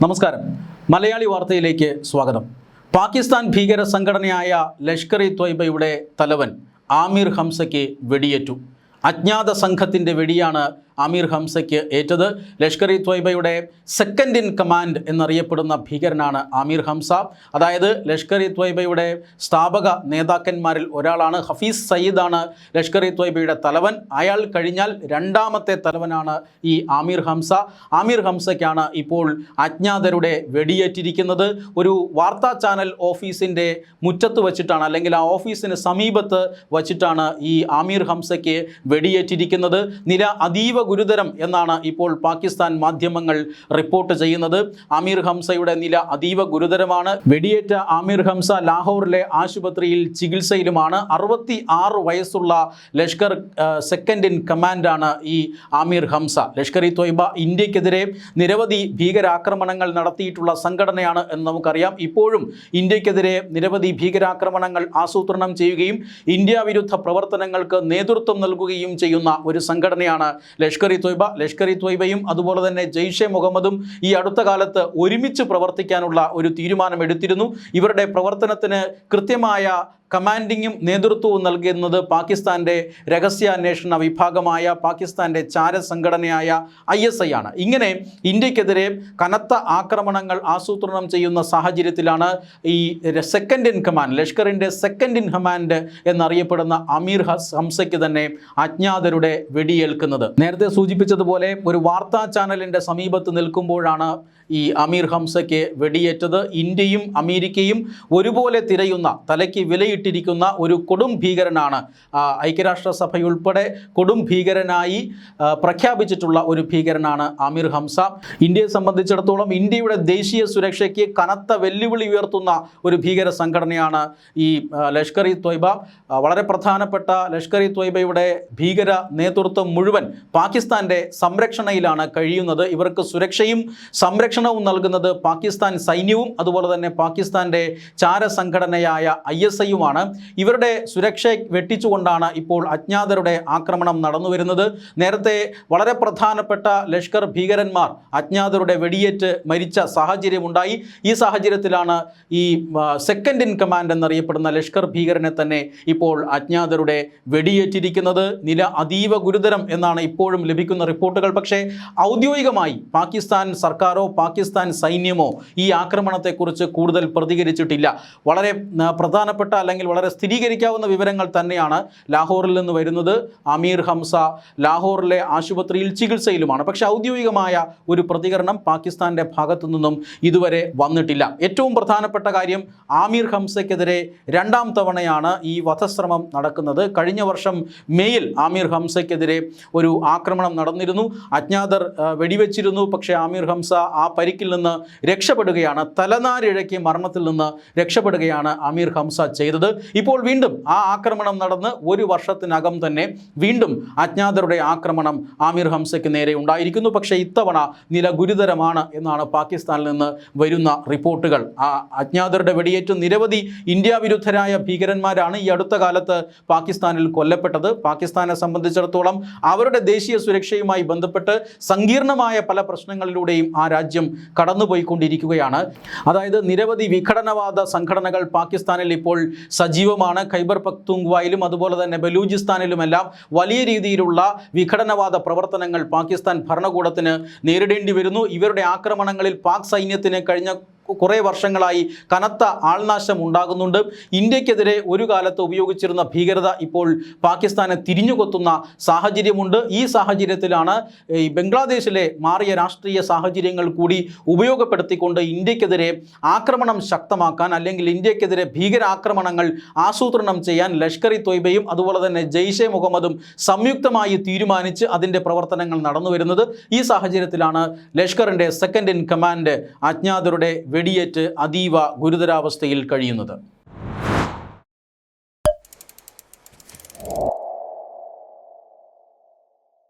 നമസ്കാരം. മലയാളി വാർത്തയിലേക്ക് സ്വാഗതം. പാകിസ്ഥാൻ ഭീകര സംഘടനയായ ലഷ്കർ ഇ ത്വയ്ബയുടെ തലവൻ ആമിർ ഹംസയ്ക്ക് വെടിയേറ്റു. അജ്ഞാത സംഘത്തിൻ്റെ വെടിയാണ് ആമിർ ഹംസയ്ക്ക് ഏറ്റത്. ലഷ്കർ ഇ ത്വയ്ബയുടെ സെക്കൻഡ് ഇൻ കമാൻഡ് എന്നറിയപ്പെടുന്ന ഭീകരനാണ് ആമിർ ഹംസ. അതായത് ലഷ്കർ ഇ ത്വയ്ബയുടെ സ്ഥാപക നേതാക്കന്മാരിൽ ഒരാളാണ്. ഹഫീസ് സയ്യിദാണ് ലഷ്കർ ഇ ത്വയ്ബയുടെ തലവൻ. അയാൾ കഴിഞ്ഞാൽ രണ്ടാമത്തെ തലവനാണ് ഈ ആമിർ ഹംസ. ആമിർ ഹംസയ്ക്കാണ് ഇപ്പോൾ അജ്ഞാതരുടെ വെടിയേറ്റിരിക്കുന്നത്. ഒരു വാർത്താ ചാനൽ ഓഫീസിൻ്റെ മുറ്റത്ത് വച്ചിട്ടാണ്, അല്ലെങ്കിൽ ആ ഓഫീസിന് സമീപത്ത് വച്ചിട്ടാണ് ഈ ആമിർ ഹംസയ്ക്ക് വെടിയേറ്റിരിക്കുന്നത്. നില അതീവ ഗുരുതരം എന്നാണ് ഇപ്പോൾ പാകിസ്ഥാൻ മാധ്യമങ്ങൾ റിപ്പോർട്ട് ചെയ്യുന്നത്. ആമിർ ഹംസയുടെ നില അതീവ ഗുരുതരമാണ്. വെടിയേറ്റ ആമിർ ഹംസ ലാഹോറിലെ ആശുപത്രിയിൽ ചികിത്സയിലുമാണ്. 66 വയസ്സുള്ള ലഷ്കർ സെക്കൻഡ് ഇൻ കമാൻഡാണ് ഈ ആമിർ ഹംസ. ലഷ്കർ ഇ ത്വയ്ബ ഇന്ത്യക്കെതിരെ നിരവധി ഭീകരാക്രമണങ്ങൾ നടത്തിയിട്ടുള്ള സംഘടനയാണ് എന്ന് നമുക്കറിയാം. ഇപ്പോഴും ഇന്ത്യക്കെതിരെ നിരവധി ഭീകരാക്രമണങ്ങൾ ആസൂത്രണം ചെയ്യുകയും ഇന്ത്യ വിരുദ്ധ പ്രവർത്തനങ്ങൾക്ക് നേതൃത്വം നൽകുകയും ചെയ്യുന്ന ഒരു സംഘടനയാണ് ലഷ്കർ ഇ ത്വയ്ബ. ലഷ്കർ ഇ ത്വയ്ബയും അതുപോലെ തന്നെ ജെയ്ഷെ മുഹമ്മദും ഈ അടുത്ത കാലത്ത് ഒരുമിച്ച് പ്രവർത്തിക്കാനുള്ള ഒരു തീരുമാനമെടുത്തിരുന്നു. ഇവരുടെ പ്രവർത്തനത്തിന് കൃത്യമായ കമാൻഡിങ്ങും നേതൃത്വവും നൽകുന്നത് പാകിസ്ഥാൻ്റെ രഹസ്യാന്വേഷണ വിഭാഗമായ പാകിസ്ഥാൻ്റെ ചാരസംഘടനയായ ISI ആണ്. ഇങ്ങനെ ഇന്ത്യക്കെതിരെ കനത്ത ആക്രമണങ്ങൾ ആസൂത്രണം ചെയ്യുന്ന സാഹചര്യത്തിലാണ് ഈ സെക്കൻഡ് ഇൻ കമാൻഡ്, ലഷ്കറിൻ്റെ സെക്കൻഡ് ഇൻ കമാൻഡ് എന്നറിയപ്പെടുന്ന ആമിർ ഹംസയ്ക്ക് തന്നെ അജ്ഞാതരുടെ വെടിയേൽക്കുന്നത്. നേരത്തെ സൂചിപ്പിച്ചതുപോലെ ഒരു വാർത്താ ചാനലിൻ്റെ സമീപത്ത് നിൽക്കുമ്പോഴാണ് ഈ ആമിർ ഹംസയ്ക്ക് വെടിയേറ്റത്. ഇന്ത്യയും അമേരിക്കയും ഒരുപോലെ തിരയുന്ന, തലയ്ക്ക് വിലയിട്ടിരിക്കുന്ന ഒരു കൊടും ഭീകരനാണ്. ഐക്യരാഷ്ട്രസഭയുൾപ്പെടെ കൊടും ഭീകരനായി പ്രഖ്യാപിച്ചിട്ടുള്ള ഒരു ഭീകരനാണ് ആമിർ ഹംസ. ഇന്ത്യയെ സംബന്ധിച്ചിടത്തോളം ഇന്ത്യയുടെ ദേശീയ സുരക്ഷയ്ക്ക് കനത്ത വെല്ലുവിളി ഉയർത്തുന്ന ഒരു ഭീകര സംഘടനയാണ് ഈ ലഷ്കർ ഇ ത്വയ്ബ. വളരെ പ്രധാനപ്പെട്ട ലഷ്കർ ഇ ത്വയ്ബയുടെ ഭീകര നേതൃത്വം മുഴുവൻ പാകിസ്ഥാൻ്റെ സംരക്ഷണയിലാണ് കഴിയുന്നത്. ഇവർക്ക് സുരക്ഷയും സംരക്ഷണവും നൽകുന്നത് പാകിസ്ഥാൻ സൈന്യവും അതുപോലെ തന്നെ പാകിസ്ഥാൻ്റെ ചാരസംഘടനയായ ISIയുമാണ്. ഇവരുടെ സുരക്ഷ വെട്ടിച്ചുകൊണ്ടാണ് ഇപ്പോൾ അജ്ഞാതരുടെ ആക്രമണം നടന്നു വരുന്നത്. നേരത്തെ വളരെ പ്രധാനപ്പെട്ട ലഷ്കർ ഭീകരന്മാർ അജ്ഞാതരുടെ വെടിയേറ്റ് മരിച്ച സാഹചര്യമുണ്ടായി. ഈ സാഹചര്യത്തിലാണ് ഈ സെക്കൻഡ് ഇൻ കമാൻഡ് എന്നറിയപ്പെടുന്ന ലഷ്കർ ഭീകരനെ തന്നെ ഇപ്പോൾ അജ്ഞാതരുടെ വെടിയേറ്റിരിക്കുന്നത്. നില അതീവ ഗുരുതരം എന്നാണ് ഇപ്പോഴും ലഭിക്കുന്ന റിപ്പോർട്ടുകൾ. പക്ഷേ ഔദ്യോഗികമായി പാകിസ്ഥാൻ സർക്കാരോ പാകിസ്ഥാൻ സൈന്യമോ ഈ ആക്രമണത്തെക്കുറിച്ച് കൂടുതൽ പ്രതികരിച്ചിട്ടില്ല. വളരെ പ്രധാനപ്പെട്ട അല്ലെങ്കിൽ വളരെ സ്ഥിരീകരിക്കാവുന്ന വിവരങ്ങൾ തന്നെയാണ് ലാഹോറിൽ നിന്ന് വരുന്നത്. ആമിർ ഹംസ ലാഹോറിലെ ആശുപത്രിയിൽ ചികിത്സയിലുമാണ്. പക്ഷേ ഔദ്യോഗികമായ ഒരു പ്രതികരണം പാകിസ്ഥാൻ്റെ ഭാഗത്തു നിന്നും ഇതുവരെ വന്നിട്ടില്ല. ഏറ്റവും പ്രധാനപ്പെട്ട കാര്യം, ആമിർ ഹംസയ്ക്കെതിരെ രണ്ടാം തവണയാണ് ഈ വധശ്രമം നടക്കുന്നത്. കഴിഞ്ഞ വർഷം മെയ്യിൽ ആമിർ ഹംസയ്ക്കെതിരെ ഒരു ആക്രമണം നടന്നിരുന്നു. അജ്ഞാതർ വെടിവെച്ചിരുന്നു. പക്ഷേ ആമിർ ഹംസ ആ പരിക്കിൽ നിന്ന് രക്ഷപ്പെടുകയാണ്, തലനാരിഴയ്ക്ക് മരണത്തിൽ നിന്ന് രക്ഷപ്പെടുകയാണ് ആമിർ ഹംസ ചെയ്തത്. ഇപ്പോൾ വീണ്ടും ആ ആക്രമണം നടന്ന് ഒരു വർഷത്തിനകം തന്നെ വീണ്ടും അജ്ഞാതരുടെ ആക്രമണം ആമിർ ഹംസയ്ക്ക് നേരെ ഉണ്ടായിരിക്കുന്നു. പക്ഷേ ഇത്തവണ നില ഗുരുതരമാണ് എന്നാണ് പാകിസ്ഥാനിൽ നിന്ന് വരുന്ന റിപ്പോർട്ടുകൾ. ആ അജ്ഞാതരുടെ വെടിയേറ്റ് നിരവധി ഇന്ത്യ വിരുദ്ധരായ ഭീകരന്മാരാണ് ഈ അടുത്ത കാലത്ത് പാകിസ്ഥാനിൽ കൊല്ലപ്പെട്ടത്. പാകിസ്ഥാനെ സംബന്ധിച്ചിടത്തോളം അവരുടെ ദേശീയ സുരക്ഷയുമായി ബന്ധപ്പെട്ട് സങ്കീർണമായ പല പ്രശ്നങ്ങളിലൂടെയും ആ രാജ്യം കടന്നുപോയിക്കൊണ്ടിരിക്കുകയാണ്. അതായത് നിരവധി വിഘടനവാദ സംഘടനകൾ പാകിസ്ഥാനിൽ ഇപ്പോൾ സജീവമാണ്. ഖൈബർ പഖ്തൂൺഖ്വയിലും അതുപോലെ തന്നെ ബലൂചിസ്ഥാനിലുമെല്ലാം വലിയ രീതിയിലുള്ള വിഘടനവാദ പ്രവർത്തനങ്ങൾ പാകിസ്ഥാൻ ഭരണകൂടത്തിന് നേരിടേണ്ടി വരുന്നു. ഇവരുടെ ആക്രമണങ്ങളിൽ പാക് സൈന്യത്തിന് കഴിഞ്ഞ കുറേ വർഷങ്ങളായി കനത്ത ആൾനാശം ഉണ്ടാകുന്നുണ്ട്. ഇന്ത്യക്കെതിരെ ഒരു കാലത്ത് ഉപയോഗിച്ചിരുന്ന ഭീകരത ഇപ്പോൾ പാകിസ്ഥാനെ തിരിഞ്ഞുകൊത്തുന്ന സാഹചര്യമുണ്ട്. ഈ സാഹചര്യത്തിലാണ് ഈ ബംഗ്ലാദേശിലെ മാറിയ രാഷ്ട്രീയ സാഹചര്യങ്ങൾ കൂടി ഉപയോഗപ്പെടുത്തിക്കൊണ്ട് ഇന്ത്യക്കെതിരെ ആക്രമണം ശക്തമാക്കാൻ, അല്ലെങ്കിൽ ഇന്ത്യക്കെതിരെ ഭീകരാക്രമണങ്ങൾ ആസൂത്രണം ചെയ്യാൻ ലഷ്കർ ഇ ത്വയ്ബയും അതുപോലെ തന്നെ ജെയ്ഷെ മുഹമ്മദും സംയുക്തമായി തീരുമാനിച്ച് അതിൻ്റെ പ്രവർത്തനങ്ങൾ നടന്നു വരുന്നത്. ഈ സാഹചര്യത്തിലാണ് ലഷ്കറിൻ്റെ സെക്കൻഡ് ഇൻ കമാൻഡ് അജ്ഞാതരുടെ വെടിയേറ്റ് അതീവ ഗുരുതരാവസ്ഥയിൽ കഴിയുന്നത്.